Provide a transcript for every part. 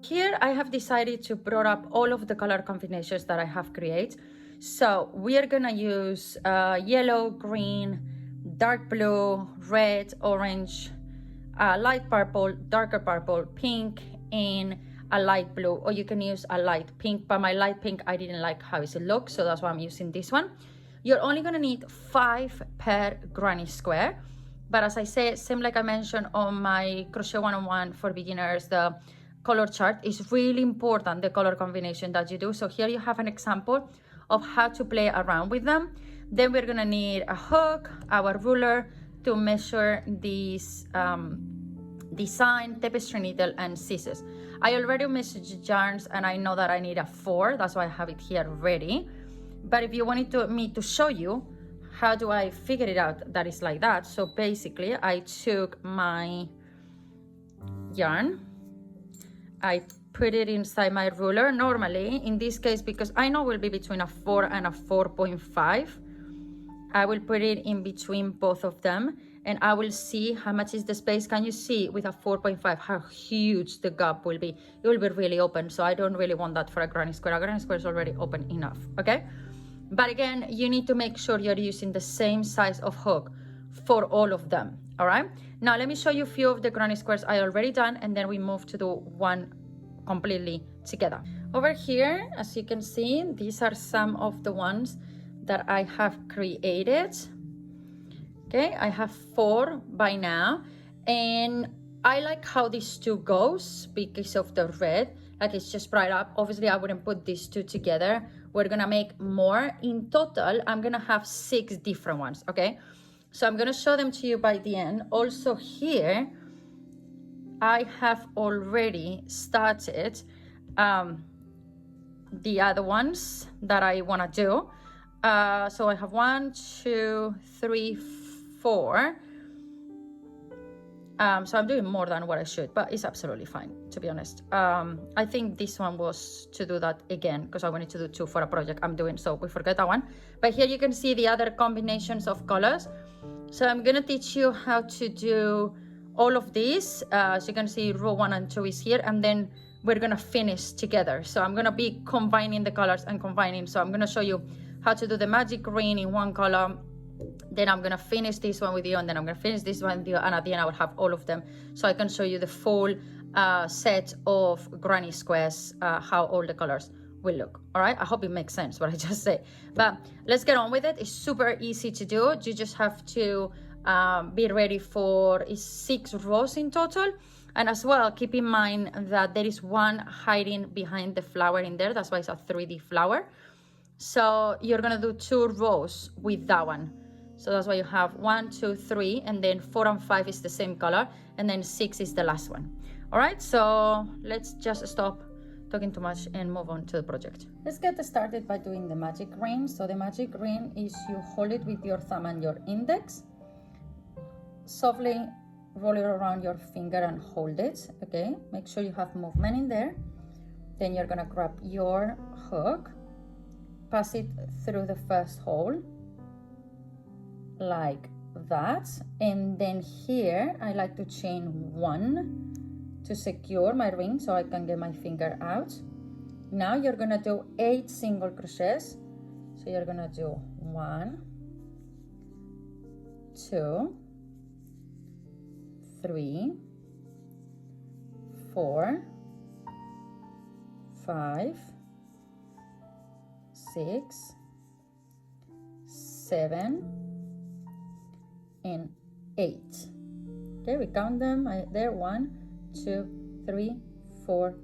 Here I have decided to brought up all of the color combinations that I have created. So we are gonna use yellow, green, dark blue, red, orange, light purple, darker purple, pink, and a light blue, or you can use a light pink, but my light pink, I didn't like how it looks, so that's why I'm using this one. You're only gonna need 5 per granny square, but as I said, same like I mentioned on my Crochet 101 for beginners, the color chart is really important, the color combination that you do. So here you have an example of how to play around with them. Then we're gonna need a hook, our ruler to measure this design, tapestry needle, and scissors. I already measured yarns and I know that I need a 4, that's why I have it here ready. But if you wanted me to show you how do I figure it out that it's like that, so basically I took my yarn, I put it inside my ruler. Normally in this case, because I know it will be between a 4 and a 4.5, I will put it in between both of them and I will see how much is the space. Can you see with a 4.5 how huge the gap will be? It will be really open, so I don't really want that for a granny square. A granny square is already open enough, okay? But again, you need to make sure you're using the same size of hook for all of them, all right? Now let me show you a few of the granny squares I already done, and then we move to do one completely together. Over here, as you can see, these are some of the ones that I have created. Okay, I have 4 by now, and I like how these two goes because of the red, like it's just bright up. Obviously I wouldn't put these two together. We're gonna make more. In total, I'm gonna have 6 different ones, okay? So I'm gonna show them to you by the end. Also here, I have already started the other ones that I wanna do. So I have 1, 2, 3, 4. So I'm doing more than what I should, but it's absolutely fine, to be honest. I think this one was to do that again because I wanted to do 2 for a project I'm doing, so we forget that one. But here you can see the other combinations of colors. So I'm gonna teach you how to do all of these. So you can see row 1 and 2 is here, and then we're gonna finish together. So I'm gonna be combining the colors and combining. So I'm gonna show you how to do the magic green in one color, then I'm gonna finish this one with you, and then I'm gonna finish this one with you, and at the end I will have all of them, so I can show you the full set of granny squares, how all the colors will look. All right, I hope it makes sense what I just said, but let's get on with it. It's super easy to do. You just have to be ready for 6 rows in total, and as well keep in mind that there is one hiding behind the flower in there. That's why it's a 3D flower. So you're gonna do 2 rows with that one. So that's why you have 1, 2, 3, and then 4 and 5 is the same color, and then 6 is the last one. All right, so let's just stop talking too much and move on to the project. Let's get started by doing the magic ring. So the magic ring is you hold it with your thumb and your index, softly roll it around your finger and hold it, okay? Make sure you have movement in there. Then you're gonna grab your hook, pass it through the first hole, like that, and then here I like to chain 1 to secure my ring so I can get my finger out. Now you're gonna do 8 single crochets. So you're gonna do 1, 2, 3, 4, 5, 6, 7, and 8. Okay, we count them. There, 1, 2, 3, 4,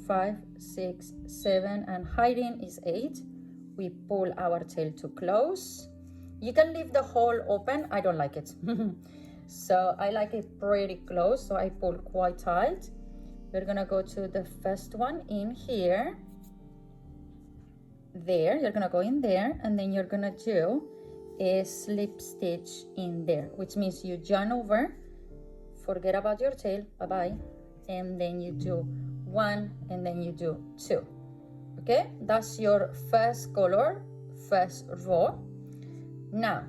5, 6, 7, and hiding is 8. We pull our tail to close. You can leave the hole open. I don't like it. So I like it pretty close, so I pull quite tight. We're gonna go to the first one in here. There, you're gonna go in there, and then you're gonna do a slip stitch in there, which means you yarn over, forget about your tail, bye-bye, and then you do 1, and then you do 2. Okay, that's your first color, first row. Now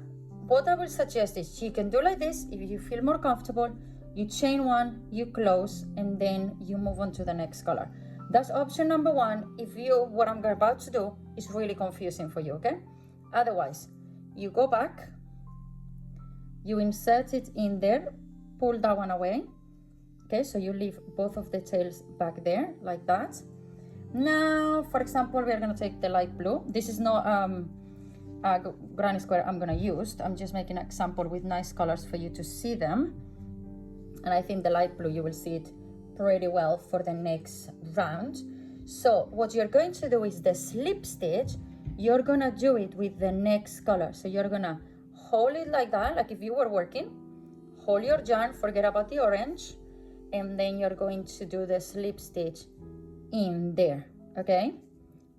what I will suggest is you can do like this. If you feel more comfortable, you chain 1, you close, and then you move on to the next color. That's option number one if what I'm about to do is really confusing for you, okay? Otherwise, you go back, you insert it in there, pull that one away, okay? So you leave both of the tails back there like that. Now, for example, we are gonna take the light blue. This is not a granny square I'm gonna use. I'm just making an example with nice colors for you to see them. And I think the light blue, you will see it pretty well for the next round. So what you're going to do is the slip stitch, you're gonna do it with the next color. So you're gonna hold it like that, like if you were working, hold your yarn, forget about the orange, and then you're going to do the slip stitch in there, okay?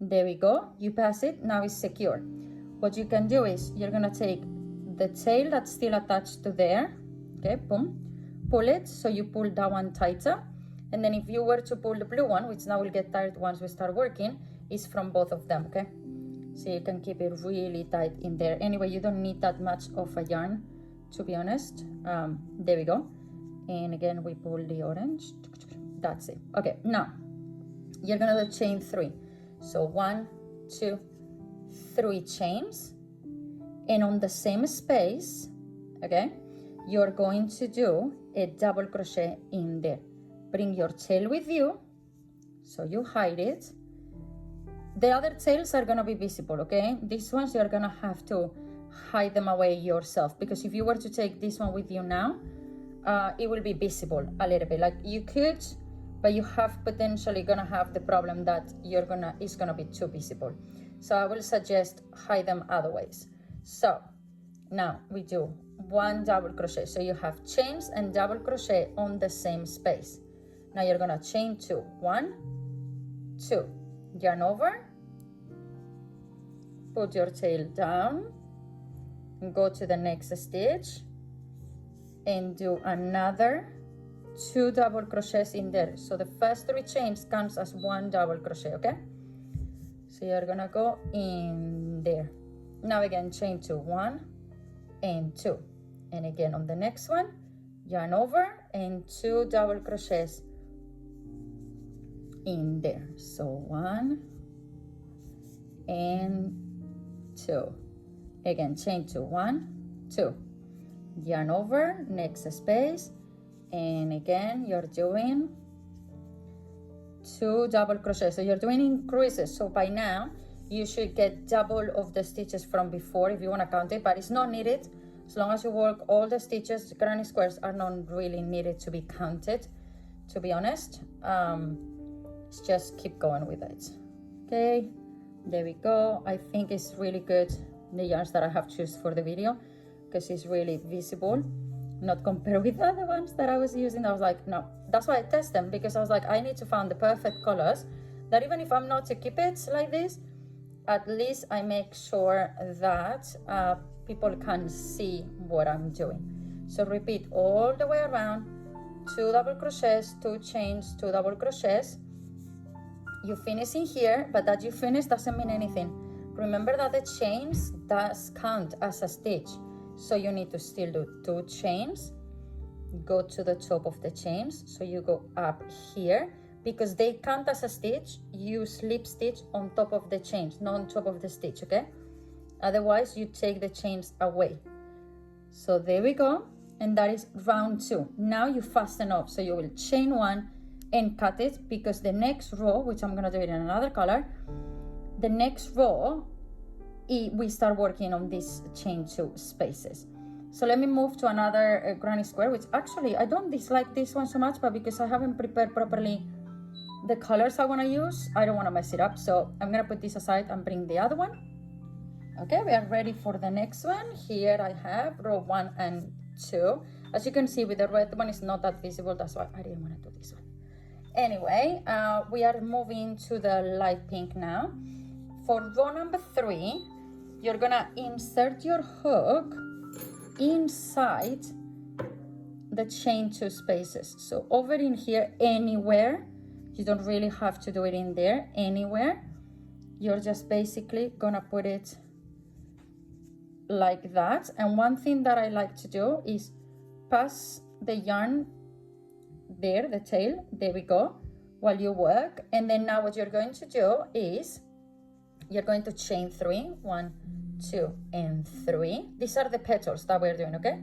There we go, you pass it, now it's secure. What you can do is you're gonna take the tail that's still attached to there, okay, boom, pull it, so you pull that one tighter, and then if you were to pull the blue one, which now will get tight once we start working, is from both of them, okay? So you can keep it really tight in there. Anyway, you don't need that much of a yarn, to be honest. There we go. And again, we pull the orange. That's it. Okay, now you're gonna do chain 3. So 1, 2, 3 chains. And on the same space, okay, you're going to do a double crochet in there. Bring your tail with you, so you hide it. The other tails are gonna be visible, okay? These ones you're gonna have to hide them away yourself, because if you were to take this one with you now, it will be visible a little bit. Like you could, but you have potentially gonna have the problem that it's gonna be too visible. So I will suggest hide them other ways. So now we do 1 double crochet. So you have chains and double crochet on the same space. Now you're gonna chain 2, 1, 2, yarn over, put your tail down, and go to the next stitch, and do another 2 double crochets in there. So the first 3 chains counts as 1 double crochet, okay? So you're gonna go in there. Now again, chain 2, 1 and 2, and again on the next one, yarn over and 2 double crochets in there. So 1 and 2, again chain 2, 1, 2, yarn over, next space, and again you're doing 2 double crochets. So you're doing increases, so by now you should get double of the stitches from before if you want to count it, but it's not needed. As long as you work all the stitches, granny squares are not really needed to be counted, to be honest. Just keep going with it. Okay, there we go. I think it's really good, the yarns that I have chosen for the video, because it's really visible, not compared with the other ones that I was using. I was like, no, that's why I test them, because I was like, I need to find the perfect colors that even if I'm not to keep it like this, at least I make sure that people can see what I'm doing. So repeat all the way around, 2 double crochets, 2 chains, 2 double crochets. You finish in here, but that you finish doesn't mean anything. Remember that the chains does count as a stitch, so you need to still do 2 chains, go to the top of the chains, so you go up here, because they count as a stitch. You slip stitch on top of the chains, not on top of the stitch, okay? Otherwise you take the chains away. So there we go, and that is round 2. Now you fasten up, so you will chain 1 and cut it, because the next row, which I'm gonna do it in another color, the next row we start working on these chain 2 spaces. So let me move to another granny square, which actually I don't dislike this one so much, but because I haven't prepared properly the colors I want to use, I don't want to mess it up. So I'm gonna put this aside and bring the other one. Okay, we are ready for the next one. Here I have row 1 and 2. As you can see, with the red one, it's not that visible, that's why I didn't want to do this one. Anyway, we are moving to the light pink now. For row number 3, you're gonna insert your hook inside the chain 2 spaces. So over in here, anywhere, you don't really have to do it in there, anywhere. You're just basically gonna put it like that. And one thing that I like to do is pass the yarn there, the tail, there we go, while you work. And then now what you're going to do is you're going to chain 3, 1, 2, and 3. These are the petals that we're doing, okay?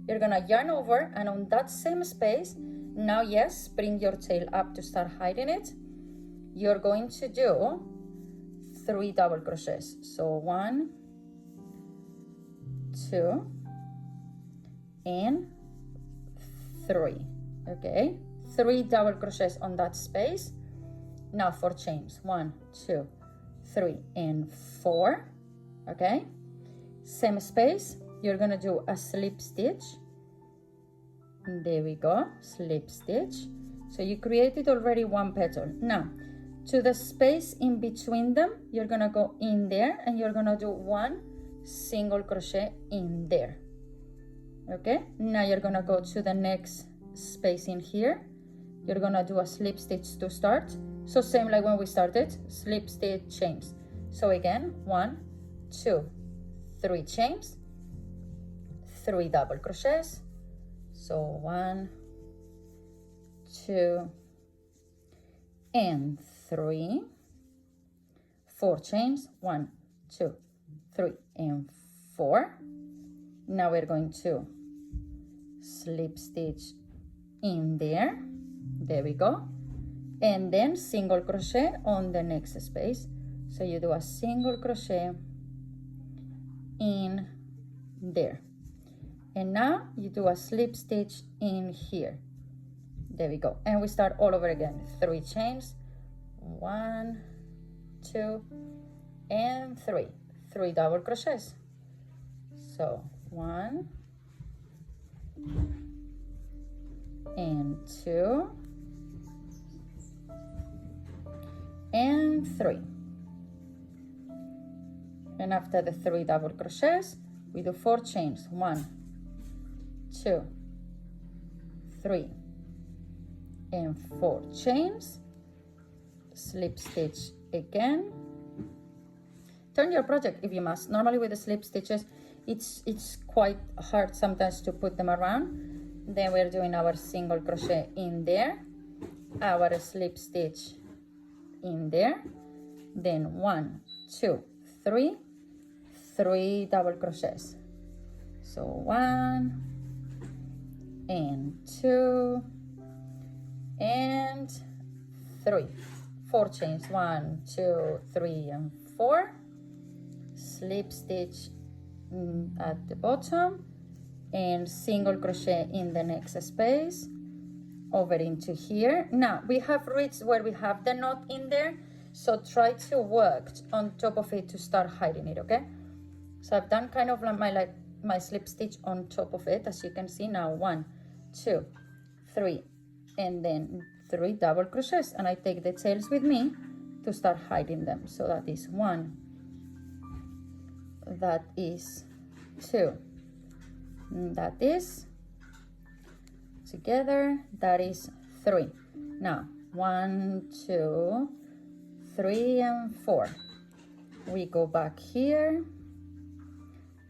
You're gonna yarn over, and on that same space, now yes, bring your tail up to start hiding it. You're going to do 3 double crochets. So 1, 2, and 3, okay? 3 double crochets on that space. Now 4 chains, 1, 2, 3, and 4, okay? Same space, you're gonna do a slip stitch. There we go, slip stitch. So you created already 1 petal. Now, to the space in between them, you're gonna go in there and you're gonna do 1 single crochet in there, okay? Now you're gonna go to the next space in here. You're gonna do a slip stitch to start. So same like when we started, slip stitch, chains. So again, 1, 2, 3 chains, 3 double crochets. So 1, 2, and 3, 4 chains, 1, 2, 3, and 4. Now we're going to slip stitch in there. There we go. And then single crochet on the next space. So you do a single crochet in there. And now you do a slip stitch in here. There we go. And we start all over again. 3 chains, 1, 2, and 3. 3 double crochets. So 1 and 2 and 3. And after the 3 double crochets, we do 4 chains. 1, 2, 3, and 4 chains. Slip stitch again. Turn your project if you must. Normally with the slip stitches, it's quite hard sometimes to put them around. Then we're doing our single crochet in there, our slip stitch in there, then 1, 2, 3, 3 double crochets. So 1 and 2 and 3, 4 chains, 1, 2, 3, and 4. Slip stitch at the bottom and single crochet in the next space over into here. Now we have reached where we have the knot in there, so try to work on top of it to start hiding it, okay? So I've done kind of like my slip stitch on top of it, as you can see now. 1, 2, 3, and then 3 double crochets, and I take the tails with me to start hiding them. So that is 1, that is 2, that is together, that is 3. Now 1, 2, 3, and 4. We go back here.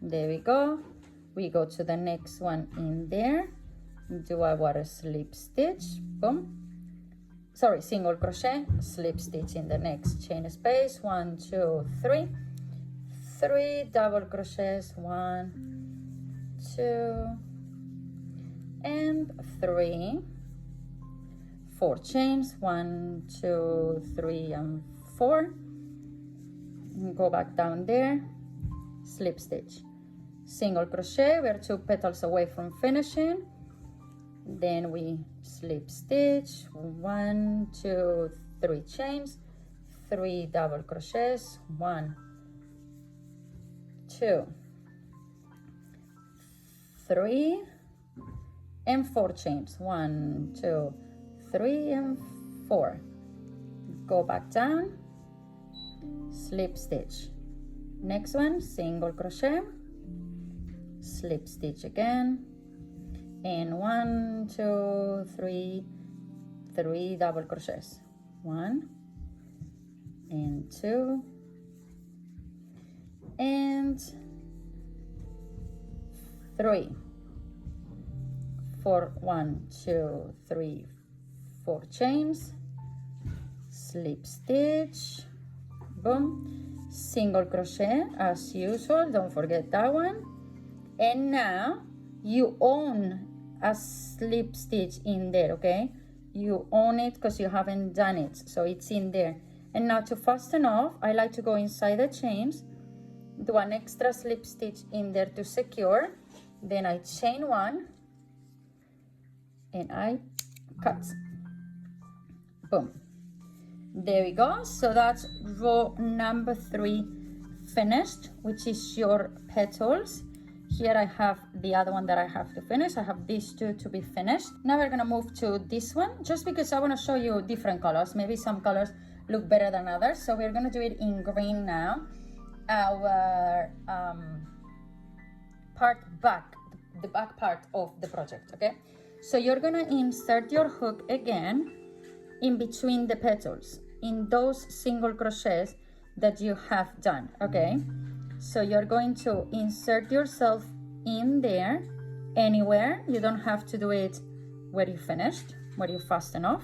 There we go. We go to the next one in there, do our slip stitch, boom, sorry, single crochet, slip stitch in the next chain space. 1, 2, 3, 3 double crochets, 1, 2, and 3, 4 chains, 1, 2, 3, and 4. Go back down there, slip stitch, single crochet. We're 2 petals away from finishing. Then we slip stitch, 1, 2, 3 chains, 3 double crochets, 1, 2, 3, and 4 chains, 1, 2, 3, and 4. Go back down, slip stitch. Next one, single crochet, slip stitch again, and 1, 2, 3, 3 double crochets, 1 and 2 and 3, 4, 1, 2, 3, 4 chains, slip stitch, boom, single crochet as usual, don't forget that one. And now you own a slip stitch in there, okay? You own it because you haven't done it, so it's in there. And now to fasten off, I like to go inside the chains, do an extra slip stitch in there to secure, then I chain one and I cut, boom. There we go. So that's row number 3 finished, which is your petals. Here I have the other one that I have to finish. I have these two to be finished. Now we're gonna move to this one, just because I wanna show you different colors. Maybe some colors look better than others. So we're gonna do it in green now. Our the back part of the project, okay? So you're gonna insert your hook again in between the petals, in those single crochets that you have done, okay? So you're going to insert yourself in there, anywhere. You don't have to do it where you finished, where you fasten off.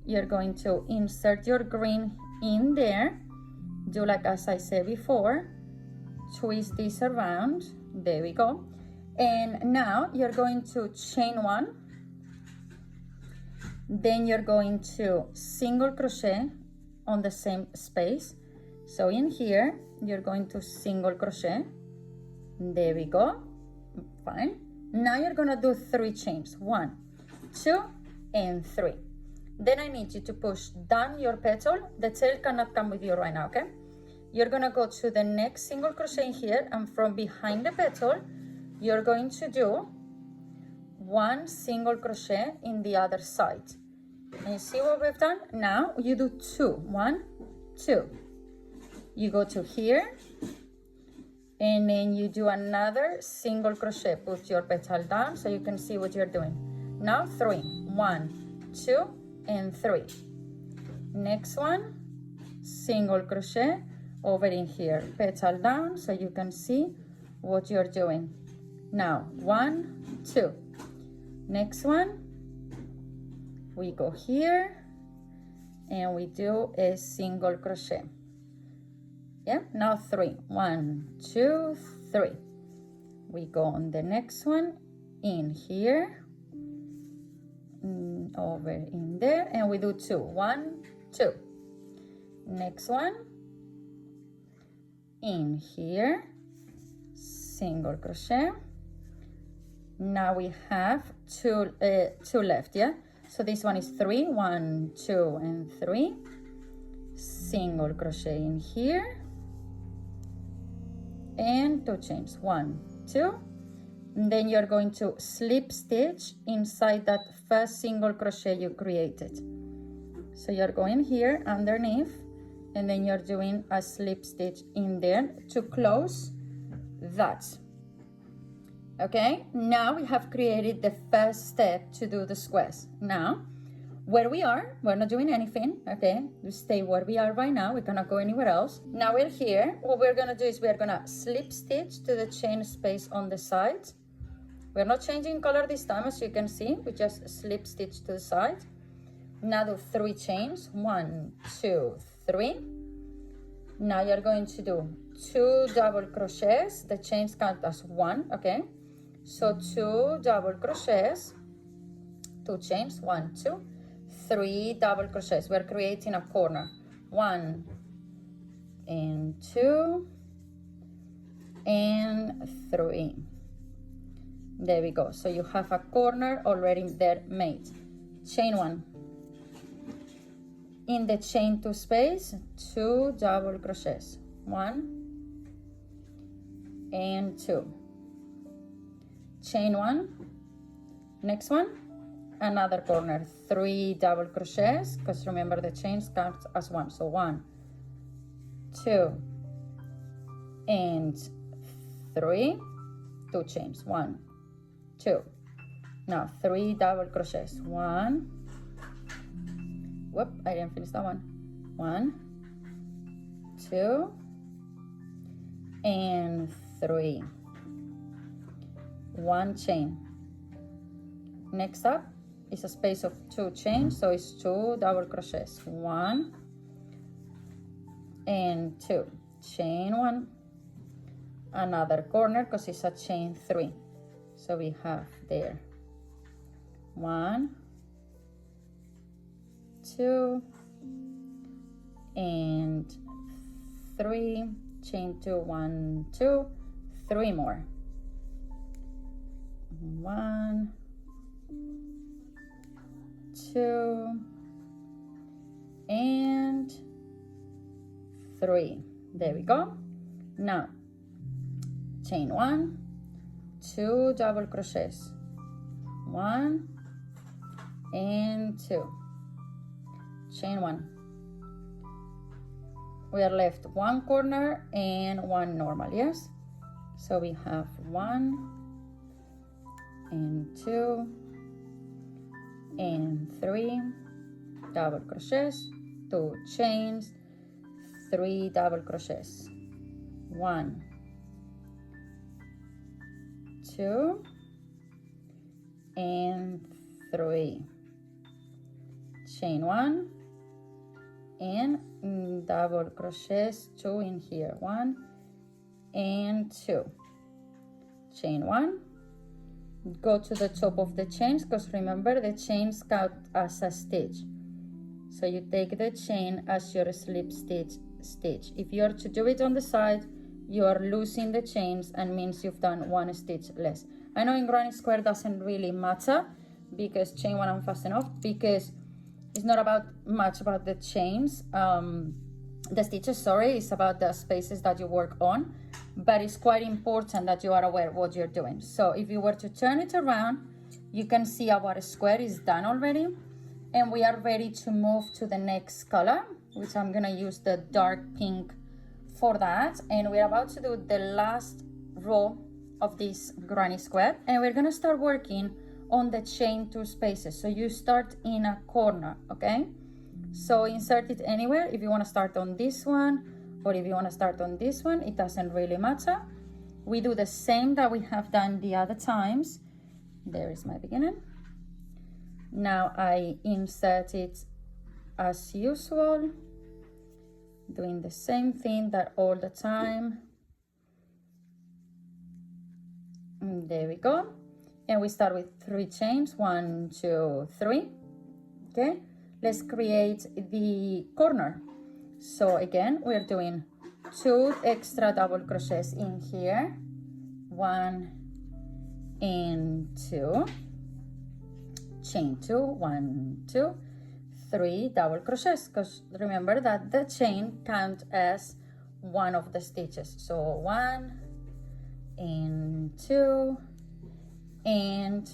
You're going to insert your green in there, do like as I said before, twist this around, there we go. And now you're going to chain one, then you're going to single crochet on the same space. So in here you're going to single crochet, there we go, fine. Now you're gonna do 3 chains, 1, 2 and 3. Then I need you to push down your petal. The tail cannot come with you right now, okay? You're gonna go to the next single crochet here, and from behind the petal you're going to do 1 single crochet in the other side. And you see what we've done? Now you do 2, 1, 2. You go to here, and then you do another single crochet. Put your petal down so you can see what you're doing. Now 3, 1, 2 and 3. Next one, single crochet over in here, petal down so you can see what you're doing. Now 1, 2. Next one, we go here and we do a single crochet. Yeah, now 3, 1, 2, 3. We go on the next one, in here, over in there, and we do 2, 1, 2. Next one, in here, single crochet. Now we have two left, yeah? So this one is 3, 1, 2 and 3. Single crochet in here, and 2 chains, 1, 2. And then you're going to slip stitch inside that first single crochet you created. So you're going here underneath, and then you're doing a slip stitch in there to close that. Okay, now we have created the first step to do the squares. Now where we are, we're not doing anything, okay? We stay where we are right now, we cannot go anywhere else. Now we're here. What we're gonna do is we're gonna slip stitch to the chain space on the sides. We're not changing color this time, as you can see. We just slip stitch to the side. Now do 3 chains, 1, 2, 3. Now you're going to do 2 double crochets. The chains count as 1, okay? So 2 double crochets, 2 chains, 1, 2, 3 double crochets. We're creating a corner, 1 and 2 and 3. There we go. So you have a corner already there made. Chain 1. In the chain 2 space, 2 double crochets, 1 and 2. Chain 1. Next one, another corner, 3 double crochets, because remember the chains count as 1. So 1, 2 and 3, 2 chains, 1, 2. Now 3 double crochets, 1, whoop, I didn't finish that one, 1, 2 and 3, 1 chain. Next up, is a space of 2 chains, so it's 2 double crochets, 1 and 2, chain 1, another corner because it's a chain 3, so we have there 1, 2 and 3, chain 2, 1, 2, 3 more, 1, 2 and 3. There we go. Now chain 1, 2 double crochets, 1 and 2, chain 1. We are left 1 corner and 1 normal, yes? So we have 1 and 2 and 3 double crochets, 2 chains, 3 double crochets, 1, 2 and 3, chain 1 and double crochets, 2 in here, 1 and 2, chain 1, go to the top of the chains because remember the chains count as a stitch, so you take the chain as your slip stitch. If you are to do it on the side, you are losing the chains and means you've done 1 stitch less. I know in granny square doesn't really matter because chain 1 and fasten off, because it's not about much about the chains, the stitches, sorry, it's about the spaces that you work on, but it's quite important that you are aware what you're doing. So if you were to turn it around, you can see our square is done already, and we are ready to move to the next color, which I'm gonna use the dark pink for that. And we're about to do the last row of this granny square, and we're gonna start working on the chain 2 spaces. So you start in a corner, okay? So insert it anywhere. If you want to start on this one or if you want to start on this one, it doesn't really matter. We do the same that we have done the other times. There is my beginning. Now I insert it as usual, doing the same thing that all the time. And there we go. And we start with 3 chains, 1, 2, 3. Okay, let's create the corner. So again, we're doing 2 extra double crochets in here, 1 and 2, chain 2, 1, 2, 3 double crochets, because remember that the chain counts as one of the stitches. So 1 and 2 and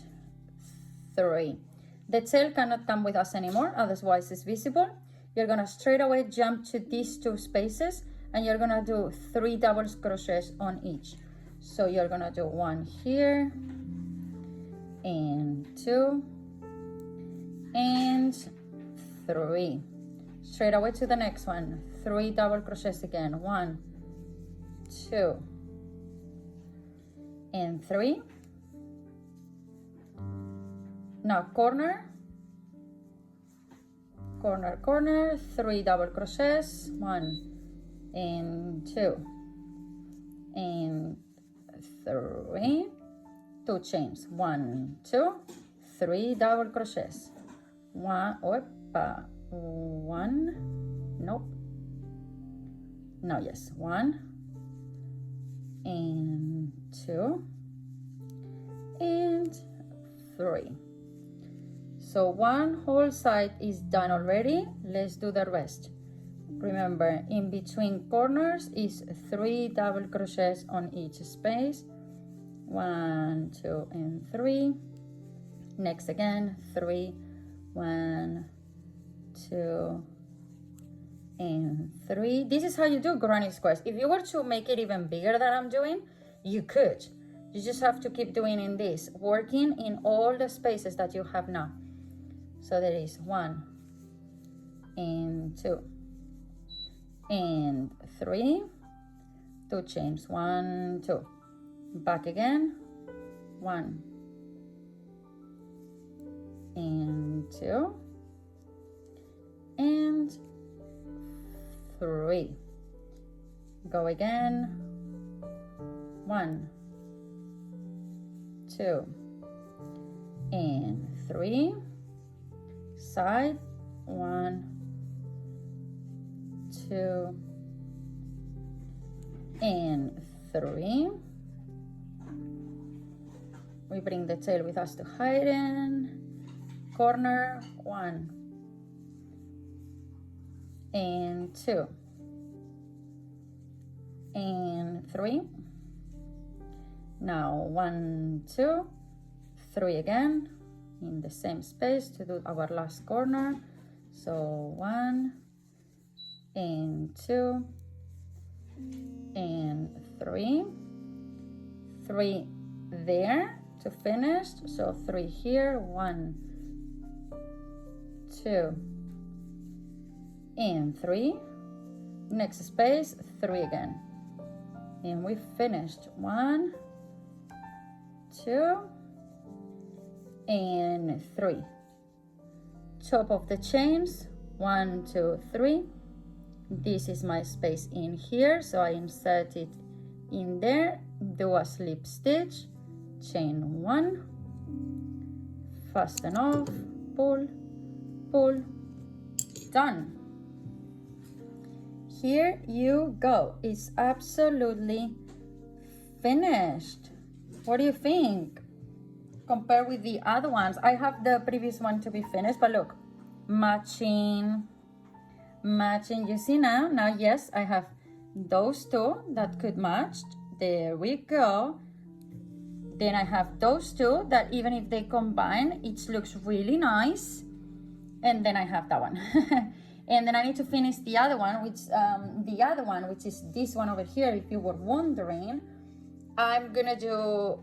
3. The tail cannot come with us anymore, otherwise it's visible. You're gonna straight away jump to these 2 spaces and you're gonna do 3 double crochets on each. So you're gonna do 1 here and 2 and 3. Straight away to the next one, 3 double crochets again, 1, 2 and 3. Now corner, corner, corner, 3 double crochets, 1 and 2 and 3, 2 chains, 1, 2, 3 double crochets, 1, opa, 1, nope, no, yes, 1 and 2 and 3. So 1 whole side is done already. Let's do the rest. Remember, in between corners is 3 double crochets on each space. 1, 2 and 3. Next again, 3, 1, 2 and 3. This is how you do granny squares. If you were to make it even bigger than I'm doing, you could. You just have to keep doing in this, working in all the spaces that you have now. So there is 1 and 2 and 3, 2 chains, 1, 2, back again, 1 and 2 and 3. Go again. 1, 2 and 3. Side. 1, 2 and 3. We bring the tail with us to hidden. Corner. 1 and 2 and 3. Now 1, 2, 3 again in the same space to do our last corner. So 1 and 2 and 3. 3 there to finish. So 3 here. 1, 2 and 3. Next space, 3 again. And we finished. 1, 2 and 3. Top of the chains. 1, 2, 3. This is my space in here, so I insert it in there, do a slip stitch, chain 1, fasten off, pull, pull, done. Here you go. It's absolutely finished. What do you think? Compare with the other ones. I have the previous one to be finished, but look, matching. You see now, yes, I have those two that could match. There we go. Then I have those two that even if they combine, it looks really nice. And then I have that one. And then I need to finish the other one, which is this one over here. If you were wondering, I'm gonna do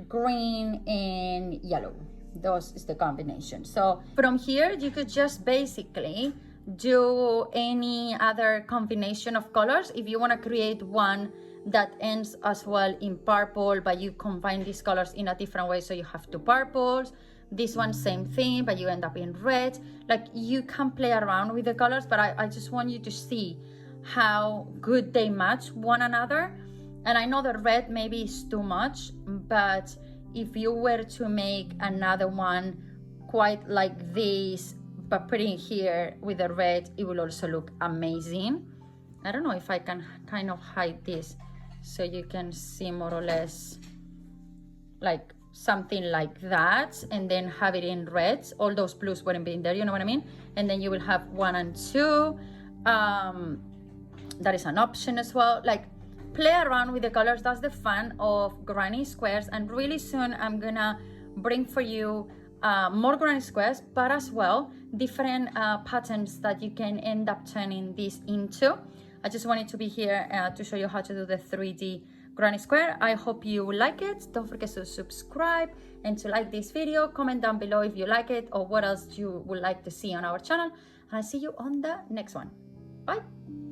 green and yellow. Those is the combination. So from here, you could just basically do any other combination of colors. If you want to create one that ends as well in purple, but you combine these colors in a different way, so you have two purples. This one, same thing, but you end up in red. Like, you can play around with the colors, but I just want you to see how good they match one another. And I know that red maybe is too much, but if you were to make another one quite like this, but putting here with the red, it will also look amazing. I don't know if I can kind of hide this so you can see more or less like something like that, and then have it in red. All those blues wouldn't be in there, you know what I mean? And then you will have 1 and 2. That is an option as well. Like, play around with the colors. That's the fun of granny squares. And really soon I'm gonna bring for you more granny squares, but as well different patterns that you can end up turning this into. I just wanted to be here to show you how to do the 3D granny square. I hope you like it. Don't forget to subscribe and to like this video. Comment down below if you like it or what else you would like to see on our channel. And I'll see you on the next one. Bye.